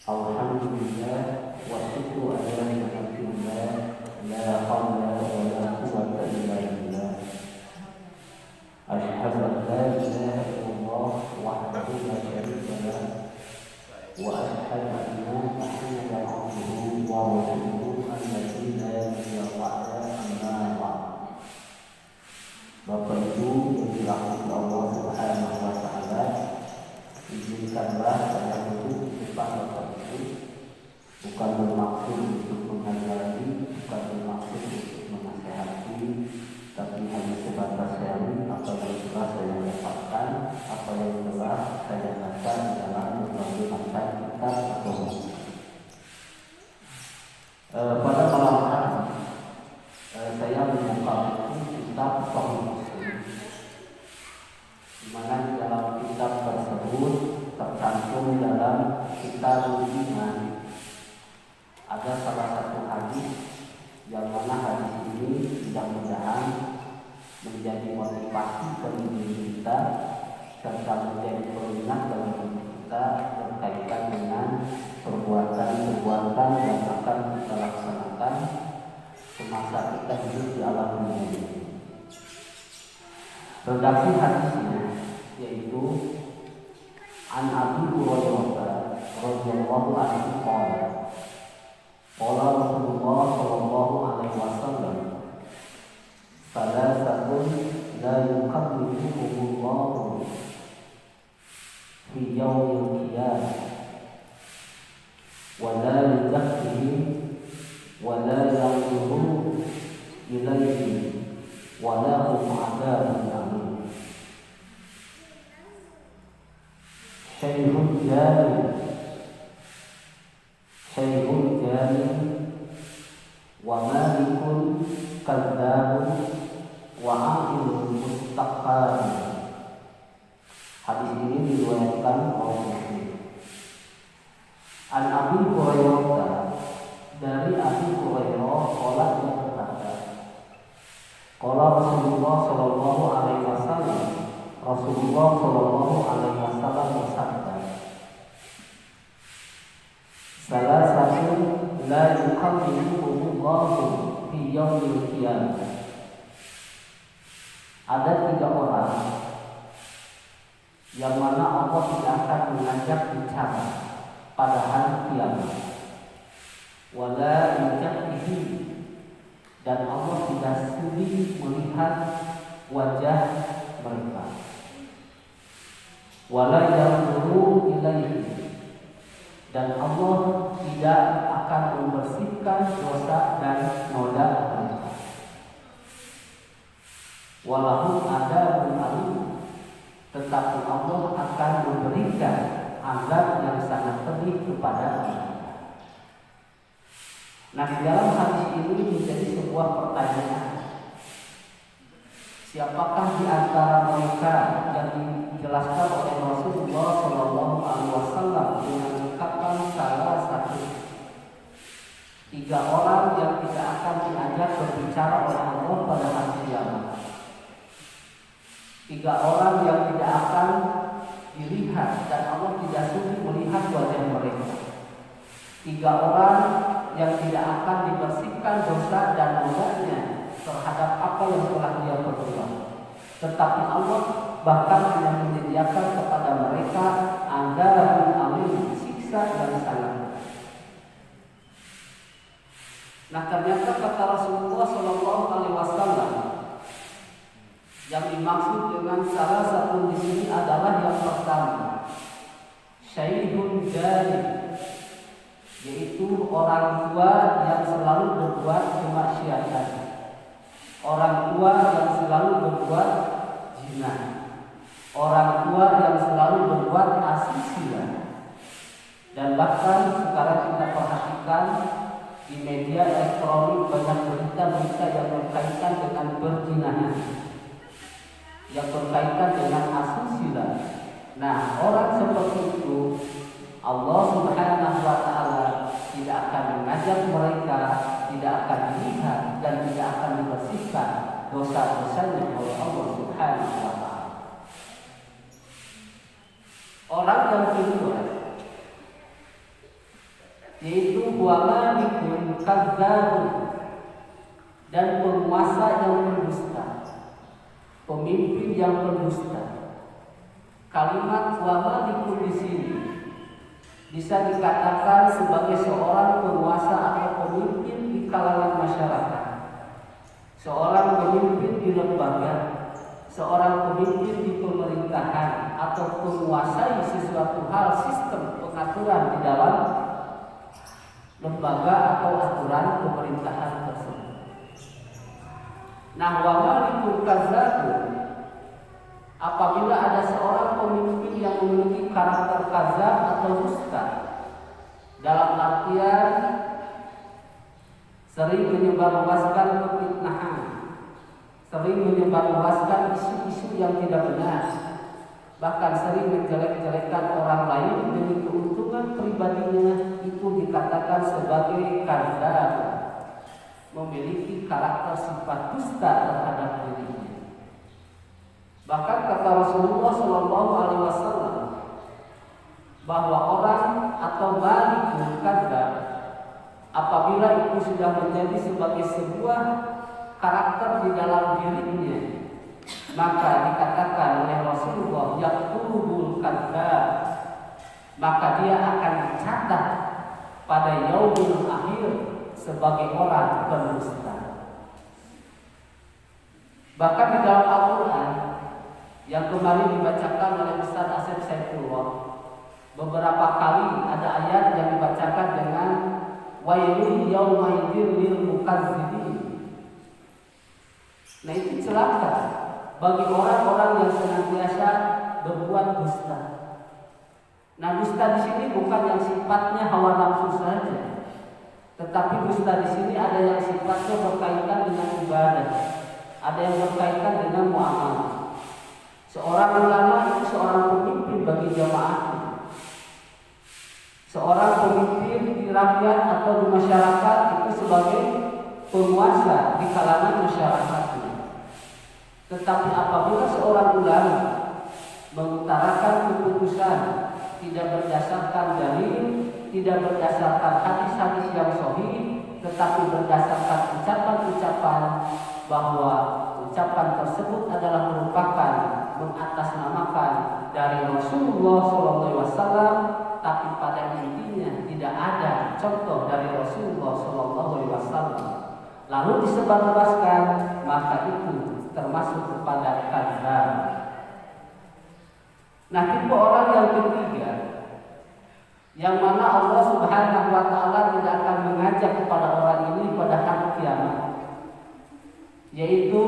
Alhamdulillah wa syukru ala ni'matillah la hawla wa la quwwata illa billah. Asyhadu an la ilaha illallah wahdahu la syarika lah wa asyhadu anna Muhammadan abduhu wa rasuluhu alladzi la nabiyya ba'da amma ba'd. Bapak Ibu yang dirahmati Allah Subhanahu wa taala, izinkanlah saya duduk di depan Bapak Ibu, bukan bermaksud untuk mengajari, bukan bermaksud untuk menasehati, tapi hanya sebatas sharing apa yang telah saya dapatkan, apa yang telah saya baca di dalam berbagai macam kitab atau buku. Pada malam hari saya membuka buku kitab Sahih Muslim, di mana di dalam kitab tersebut tercantum dalam kitab iman ada salah satu hadis yang mana hadis ini mudah-mudahan menjadi motivasi bagi diri kita serta menjadi pengingat bagi diri kita berkaitan dengan perbuatan-perbuatan yang akan kita laksanakan semasa kita hidup di alam dunia ini. Redaksi hadisnya yaitu An Abi Hurairah radhiyallahu anhu qala Rasulullah sallallahu alaihi wasallam salasatun la yukallifuhumullahu fi yaumil qiyamah wa la yuzakkihim wa la yanzuru ilaihim wa la hum 'adzabun alim. Syaikhun jahil wa malikun kadzabun wa aqilun mustaqar. Hadis ini diriwayatkan oleh Muslim. An Abi Hurairah, dari Abi Hurairah qala dia berkata, qala Rasulullah sallallahu alaihi wasallam, Rasulullah sallallahu alaihi wasallam bersabda, salah satu la yukallimuhumullahu fi yaumil qiyamah. Ada 3 orang yang mana Allah tidak akan mengajak bicara pada hari kiamat. Wala yuzakkihim, dan Allah tidak sudi melihat wajah mereka. Wala yanzuru ilaihim, dan Allah tidak akan membersihkan dosa dan noda mereka. Walahum adzabun alim, tetapi Allah akan memberikan azab yang sangat pedih kepada mereka. Nah, di dalam hadis ini menjadi sebuah pertanyaan. Siapakah di antara mereka yang dijelaskan oleh Rasulullah Shallallahu Alaihi Wasallam dengan ungkapan salah satu? 3 orang yang tidak akan diajak berbicara oleh Allah pada hari kiamat. 3 orang yang tidak akan dilihat dan Allah tidak sudi melihat wajah mereka. 3 orang yang tidak akan dibersihkan dosa dan nodanya terhadap apa yang telah dia perbuat. Tetapi Allah bahkan yang menyediakan kepada mereka adzabun alim, siksa yang sangat. Nah, ternyata kata Rasulullah Shallallahu Alaihi Wasallam, yang dimaksud dengan salah satu di sini adalah yang pertama, syaikhun jahil, yaitu orang tua yang selalu berbuat kemaksiatan, orang tua yang selalu berbuat zina, orang tua yang selalu berbuat asusila. Dan bahkan sekarang kita perhatikan di media elektronik banyak berita-berita yang berkaitan dengan perzinahan, yang berkaitan dengan asusila. Nah, orang seperti itu Allah Subhanahu wa taala tidak akan mengajak mereka, tidak akan dilihat dan tidak akan dibersihkan dosa-dosanya oleh Allah Subhanahu wa taala. Orang yang kedua wa malikun kadzdzabun, dan penguasa yang berdusta, pemimpin yang berdusta. Kalimat wa malikun di sini bisa dikatakan sebagai seorang penguasa atau pemimpin di kalangan masyarakat, seorang pemimpin di lembaga, seorang pemimpin di pemerintahan, atau menguasai sesuatu hal sistem pengaturan di dalam lembaga atau aturan pemerintahan tersebut. Nah, wa malikul kadzdzabun, apabila ada seorang pemimpin yang memiliki karakter kadzdzab atau dusta, dalam artian sering menyebarluaskan kefitnahan, sering menyebarluaskan isu-isu yang tidak benar, bahkan sering menjelek-jelekkan orang lain demi keuntungan pribadinya, itu dikatakan sebagai kadzdzab, memiliki karakter sifat dusta terhadap dirinya. Bahkan kata Rasulullah SAW bahwa orang atau malikul kadzdzab, apabila itu sudah menjadi sebagai sebuah karakter di dalam dirinya, maka dikatakan oleh Rasulullah yaqtulul kadzdzab, maka dia akan dicatat pada yaumul akhir sebagai orang pendusta. Bahkan di dalam Al-Quran yang kemarin dibacakan oleh Ustaz Asep Saifullah, beberapa kali ada ayat yang dibacakan dengan wailun yaumaidin lil mukazzibin. Nah, itu celaka bagi orang-orang yang senantiasa berbuat dusta. Nah, dusta di sini bukan yang sifatnya hawa nafsu saja, tetapi dusta di sini ada yang sifatnya berkaitan dengan ibadah, ada yang berkaitan dengan muamalah. Seorang ulama itu seorang pemimpin bagi jamaah, seorang pemimpin di rakyat atau di masyarakat itu sebagai penguasa di kalangan masyarakatnya. Tetapi apabila seorang ulama mengutarakan keputusan tidak berdasarkan dalil, tidak berdasarkan hadis-hadis yang sahih, tetapi berdasarkan ucapan-ucapan bahwa ucapan tersebut adalah merupakan mengatasnamakan dari Rasulullah SAW, tapi pada intinya tidak ada contoh dari Rasulullah SAW, lalu disebarluaskan, maka itu termasuk kepada kadzdzab. Nah, tipe orang yang ketiga, yang mana Allah Subhanahu wa Ta'ala tidak akan mengajak kepada orang ini pada hari kiamat, yaitu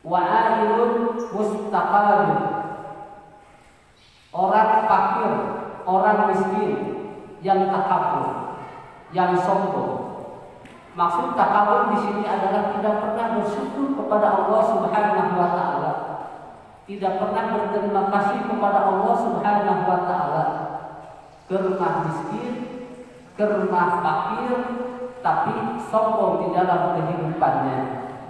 wa'ailun mustaqabir, orang fakir, orang miskin yang takabur, yang sombong. Maksud takabur di sini adalah tidak pernah bersyukur kepada Allah Subhanahu wa Ta'ala, tidak pernah berterima kasih kepada Allah Subhanahu wa Ta'ala, keremah miskin, keremah fakir, tapi sombong di dalam kehidupannya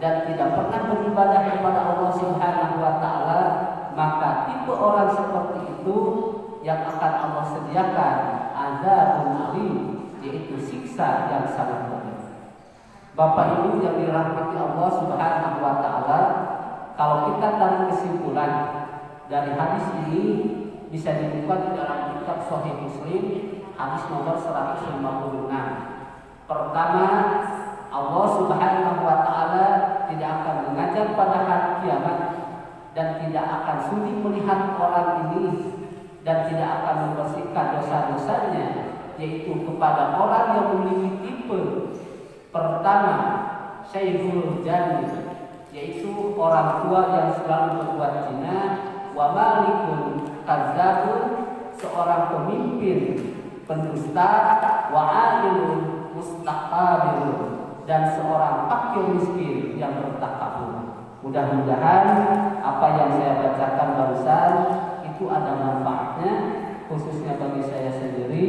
dan tidak pernah beribadah kepada Allah Subhanahu wa Ta'ala, maka tipe orang seperti itu yang akan Allah sediakan azabun alim, yaitu siksa yang sangat pedih. Bapak Ibu yang dirahmati Allah Subhanahu wa Ta'ala, kalau kita tarik kesimpulan dari hadis ini bisa dibuka di dalam kitab Sahih Muslim, hadis nomor 156. Pertama, Allah Subhanahu wa Ta'ala tidak akan mengajak pada hari kiamat dan tidak akan sudi melihat orang ini dan tidak akan membersihkan dosa-dosanya, yaitu kepada orang yang memiliki tipe pertama, Syekhul Jani, yaitu orang tua yang selalu berbuat zina, wa malikun kadzdzabun, seorang pemimpin pendusta, wa ailun mustaqabirun, dan seorang fakir miskin yang bertakabur. Mudah-mudahan apa yang saya bacakan barusan itu ada manfaatnya, khususnya bagi saya sendiri,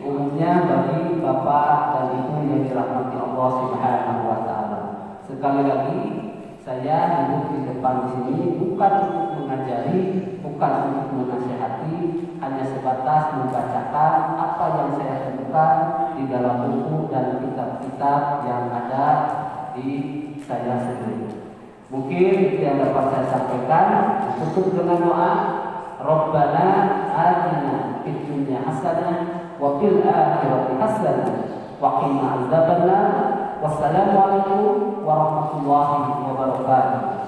umumnya bagi Bapak dan Ibu yang dirahmati Allah Subhanahu wa Ta'ala. Sekali lagi Saya duduk di depan di sini bukan untuk mengajari, bukan untuk menasihati, hanya sebatas membacakan apa yang saya temukan di dalam buku dan kitab-kitab yang ada di saya sendiri. Mungkin itu yang dapat saya sampaikan. Tutup dengan doa. Rabbana atina fid dunya hasanah wa fil akhirati hasanah wa qina adzabannar. Wassalamualaikum warahmatullahi wabarakatuh.